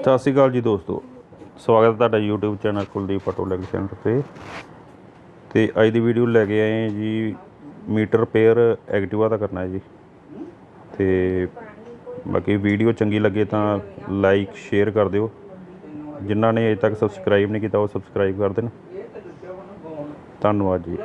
ਸਤਿ ਸ਼੍ਰੀ ਅਕਾਲ ਜੀ ਦੋਸਤੋ, ਸਵਾਗਤ ਹੈ ਤੁਹਾਡਾ YouTube channel Kuldeep auto electric centre ਤੇ ਅੱਜ ਦੀ ਵੀਡੀਓ ਲੈ ਕੇ ਆਏ ਜੀ। ਮੀਟਰ ਰਿਪੇਅਰ ਐਕਟਿਵਾ ਦਾ ਕਰਨਾ ਹੈ ਜੀ। ਤੇ ਬਾਕੀ ਵੀਡੀਓ ਚੰਗੀ ਲੱਗੇ ਤਾਂ ਲਾਈਕ ਸ਼ੇਅਰ ਕਰ ਦਿਓ। ਜਿਨ੍ਹਾਂ ਨੇ ਅਜੇ ਤੱਕ ਸਬਸਕ੍ਰਾਈਬ ਨਹੀਂ ਕੀਤਾ ਉਹ ਸਬਸਕ੍ਰਾਈਬ ਕਰ ਦੇਣ। ਧੰਨਵਾਦ ਜੀ।